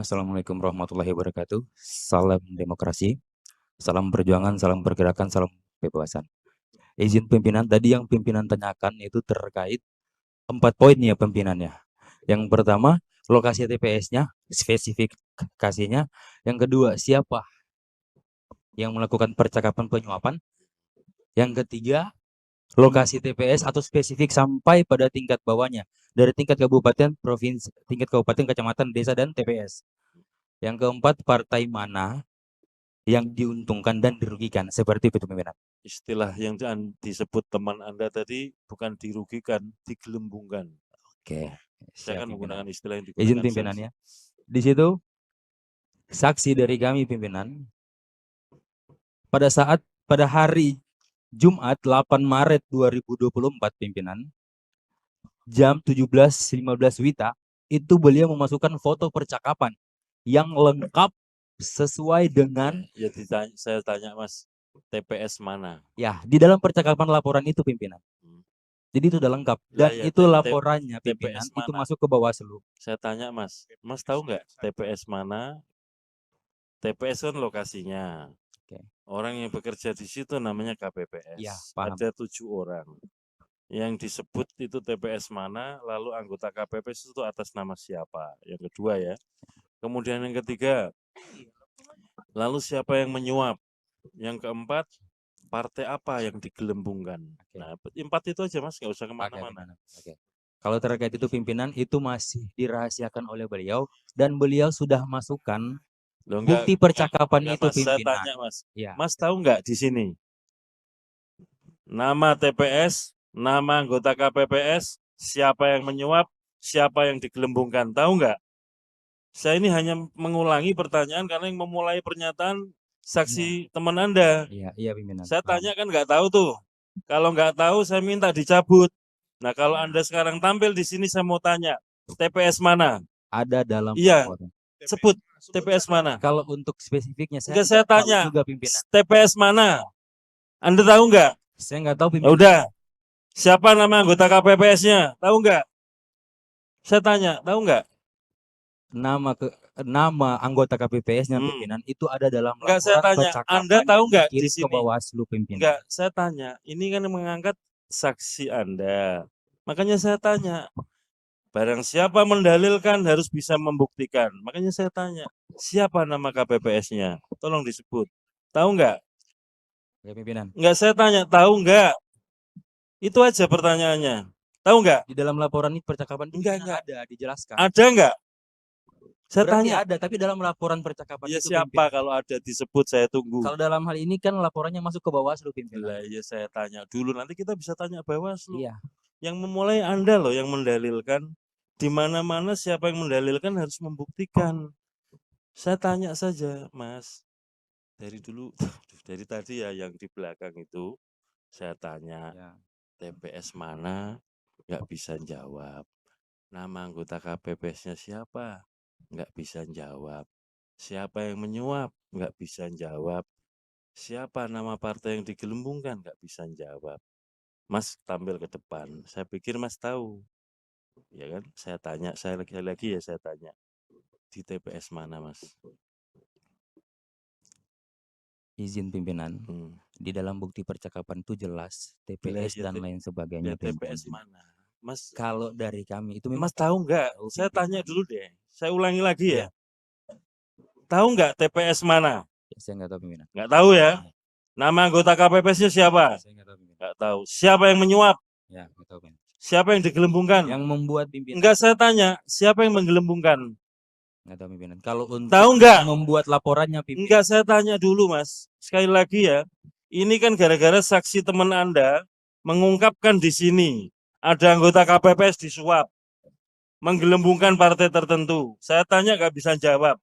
Assalamualaikum warahmatullahi wabarakatuh. Salam demokrasi, salam perjuangan, salam pergerakan, salam kebebasan. Izin pimpinan, tadi yang pimpinan tanyakan itu terkait 4 poin ya pimpinannya. Yang pertama, lokasi TPS-nya, spesifikasinya. Yang kedua, siapa yang melakukan percakapan penyuapan. Yang ketiga, lokasi TPS atau spesifik sampai pada tingkat bawahnya. Dari tingkat kabupaten, provinsi, tingkat kabupaten, kecamatan, desa, dan TPS. Yang keempat, partai mana yang diuntungkan dan dirugikan, seperti itu pimpinan. Istilah yang disebut teman Anda tadi bukan dirugikan, digelembungkan. Oke, Saya siap akan pimpinan. menggunakan istilah yang Izin digunakan pimpinannya. Di situ saksi dari kami pimpinan pada hari Jumat 8 Maret 2024 pimpinan jam 17.15 WITA itu beliau memasukkan foto percakapan yang lengkap sesuai dengan saya tanya Mas, TPS mana? ya di dalam percakapan laporan itu pimpinan. Jadi itu sudah lengkap dan Ya, itu laporannya pimpinan TPS itu mana? masuk ke Bawaslu. Saya tanya Mas tahu nggak TPS mana? TPS kan lokasinya. Oke. Orang yang bekerja di situ namanya KPPS. Ya, paham. Ada 7 orang. Yang disebut itu TPS mana, lalu anggota KPPS itu atas nama siapa? Yang kedua ya. Kemudian yang ketiga, lalu siapa yang menyuap? Yang keempat, partai apa yang digelembungkan? Oke. Nah, 4 itu aja Mas, nggak usah kemana-mana. Oke. Kalau terkait itu pimpinan itu masih dirahasiakan oleh beliau dan beliau sudah masukkan bukti percakapan itu Mas, saya pimpinan. tanya Mas, Ya. Mas tahu nggak di sini nama TPS, nama anggota KPPS, siapa yang menyuap, siapa yang digelembungkan, tahu nggak? Saya ini hanya mengulangi pertanyaan karena yang memulai pernyataan saksi teman Anda. Iya pimpinan. Saya tanya kan nggak tahu tuh. Kalau nggak tahu saya minta dicabut. Nah kalau Anda sekarang tampil di sini saya mau tanya, TPS mana? Ada dalam Iya, laporan. sebut TPS mana? Kalau untuk spesifiknya Enggak, saya saya tahu tanya, juga pimpinan. TPS mana? Anda tahu nggak? Saya nggak tahu pimpinan. Udah, siapa nama anggota KPPS-nya? Tahu nggak? Saya tanya, tahu nggak? Nama anggota KPPS-nya pimpinan itu ada dalam Enggak, saya laporan tanya, Anda percakapan tahu yang nggak di dikirim ke sini? Bawaslu pimpinan. Enggak, saya tanya, ini kan mengangkat saksi Anda. Makanya saya tanya, barang siapa mendalilkan harus bisa membuktikan. Makanya saya tanya, siapa nama KPPS-nya? Tolong disebut. Tahu nggak? Ya pimpinan. Enggak, saya tanya, tahu nggak? Itu aja pertanyaannya. Tahu nggak? Di dalam laporan ini percakapan enggak ada dijelaskan. Ada nggak? Saya Berarti tanya. ada, tapi dalam laporan percakapan Ya itu siapa pimpinan. kalau ada disebut saya tunggu. Kalau dalam hal ini kan laporannya masuk ke Bawaslu pimpinan. Lah ya saya tanya dulu, nanti kita bisa tanya Bawaslu. Iya. Yang memulai Anda loh yang mendalilkan. Di mana-mana siapa yang mendalilkan harus membuktikan. Saya tanya saja, Mas. Dari dulu, dari tadi ya yang di belakang itu, saya tanya, Ya. TPS mana? Nggak bisa jawab. Nama anggota KPPS-nya siapa? Nggak bisa jawab. Siapa yang menyuap? Nggak bisa jawab. Siapa nama partai yang digelembungkan? Nggak bisa jawab. Mas tampil ke depan. Saya pikir Mas tahu. Ya kan? Saya tanya, saya lagi ya saya tanya. Di TPS mana, Mas? Izin pimpinan. Di dalam bukti percakapan itu jelas TPS dan lain sebagainya. TPS mana? Mas, kalau dari kami itu Mas tahu nggak? Saya tanya dulu deh. Saya ulangi lagi ya. Tahu nggak TPS mana? Saya nggak tahu pimpinan. Nggak tahu ya. Nama anggota KPPS-nya siapa? Saya nggak tahu pimpinan. Nggak tahu. Siapa yang menyuap? Ya, nggak tahu pimpinan. Siapa yang digelembungkan? Yang membuat pimpinan. Enggak, saya tanya, siapa yang menggelembungkan? Nggak tahu pimpinan. Kalau untuk tahu nggak? Membuat laporannya pimpinan. Enggak, saya tanya dulu Mas. Sekali lagi ya, ini kan gara-gara saksi teman Anda mengungkapkan di sini ada anggota KPPS disuap, menggelembungkan partai tertentu. Saya tanya nggak bisa jawab.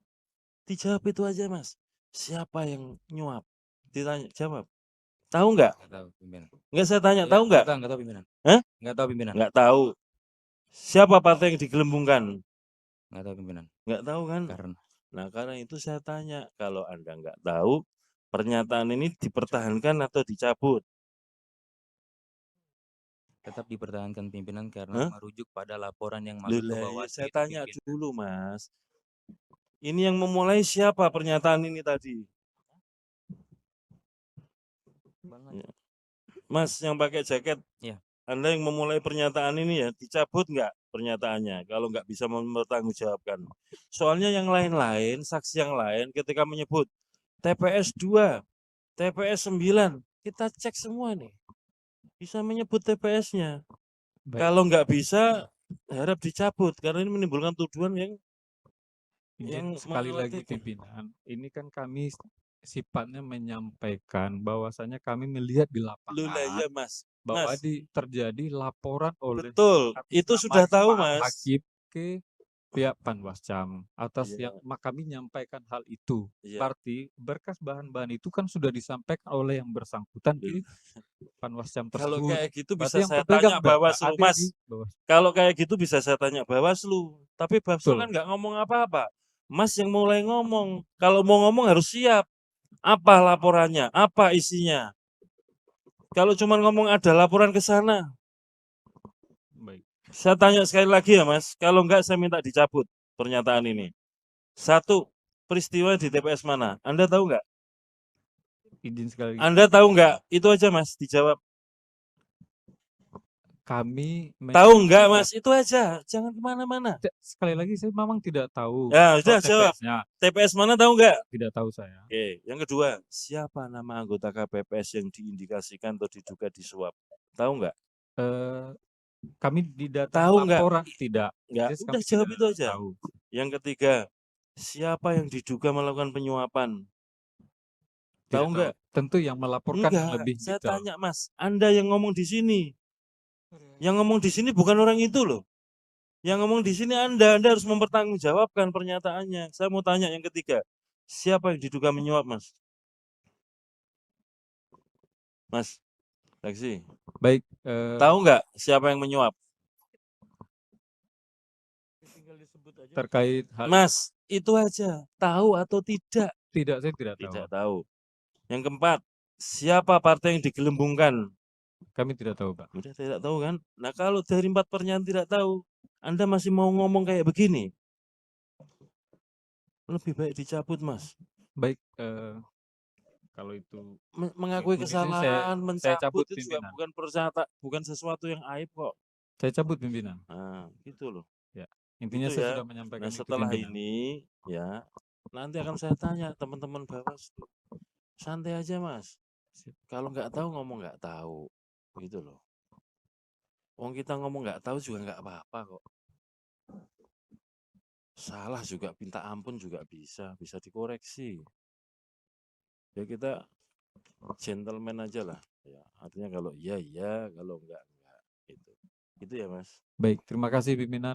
Dijawab itu aja Mas. Siapa yang nyuap? Ditanya, jawab. Tahu nggak? Nggak tahu pimpinan. Nggak, saya tanya, tahu nggak? Nggak tahu pimpinan. Hah? Nggak tahu pimpinan. Nggak tahu. Siapa partai yang digelembungkan? Nggak tahu pimpinan. Nggak tahu kan? Karena itu saya tanya, kalau Anda nggak tahu, pernyataan ini dipertahankan atau dicabut? Tetap dipertahankan pimpinan karena merujuk pada laporan yang masuk ke Ya, Bawaslu. saya tanya dulu Mas. Ini yang memulai siapa pernyataan ini tadi? Ya. Mas yang pakai jaket, Iya. Anda yang memulai pernyataan ini ya, dicabut nggak pernyataannya kalau nggak bisa mempertanggungjawabkan. Soalnya yang lain-lain, saksi yang lain ketika menyebut TPS 2, TPS 9, kita cek semua nih. Bisa menyebut TPS-nya. Baik. Kalau nggak bisa, harap dicabut karena ini menimbulkan tuduhan yang Izin sekali lagi mengkhawatirkan. pimpinan, ini kan kami sifatnya menyampaikan bahwasanya kami melihat di Loh lah lapangan iya Mas. bahwa Mas, terjadi laporan oleh betul. atas Itu nama sudah tahu Pak Mas. Hakim ke pihak Panwascam atas Iya. yang kami menyampaikan hal itu. Iya. Berarti berkas bahan-bahan itu kan sudah disampaikan oleh yang bersangkutan di Panwascam Kalau tersebut. kayak gitu Berarti bisa yang saya berpegang tanya Bawaslu, ada Mas. di Bawaslu. Kalau kayak gitu bisa saya tanya Bawaslu. Tapi Bawaslu Betul. kan nggak ngomong apa-apa. Mas yang mulai ngomong. Kalau mau ngomong harus siap. Apa laporannya? Apa isinya? Kalau cuma ngomong ada laporan ke sana. Baik. Saya tanya sekali lagi ya Mas. Kalau enggak saya minta dicabut pernyataan ini. 1. Peristiwa di TPS mana? Anda tahu nggak? Izin sekali lagi. Anda tahu nggak? Itu aja Mas, dijawab. Kami Tahu nggak Mas? Itu aja. Jangan kemana-mana. Sekali lagi saya memang tidak tahu. Ya, sudah soal jawab. TPS-nya. TPS mana tahu nggak? Tidak tahu saya. Oke, yang kedua, siapa nama anggota KPPS yang diindikasikan atau diduga disuap? Tahu nggak? Kami di data Tahu nggak? laporan tidak. Nggak, Jadi udah kami jawab tidak itu aja. tahu. Yang ketiga, siapa yang diduga melakukan penyuapan? Tidak Tahu nggak? Tentu yang melaporkan yang Enggak, lebih saya detail. tanya Mas, Anda yang ngomong di sini. Yang ngomong di sini bukan orang itu loh. Yang ngomong di sini Anda harus mempertanggungjawabkan pernyataannya. Saya mau tanya yang ketiga, siapa yang diduga menyuap Mas? Mas, Saksi, Baik. tahu nggak siapa yang menyuap? Terkait hal Mas, itu aja. Tahu atau tidak? tidak, saya tidak tahu. Tidak tahu. Yang keempat, siapa partai yang digelembungkan? Kami tidak tahu, Pak. Udah tidak tahu kan? Nah kalau dari 4 pernyataan tidak tahu, Anda masih mau ngomong kayak begini? Lebih baik dicabut Mas. Baik, kalau itu Mengakui mungkin kesalahan, saya cabut mencabut itu juga pimpinan. bukan sesuatu yang aib kok. Saya cabut pimpinan. Nah, gitu loh. Ya. Intinya Gitu saya ya. sudah menyampaikan Nah itu setelah pimpinan. ini ya nanti akan saya tanya teman-teman Bawaslu. Santai aja Mas. Kalau nggak tahu ngomong nggak tahu, gitu loh. Wong kita ngomong nggak tahu juga nggak apa-apa kok. Salah juga minta ampun juga bisa dikoreksi. Ya kita gentleman aja lah. Ya, artinya kalau iya iya, kalau enggak. Gitu. Gitu ya Mas. Baik, terima kasih pimpinan.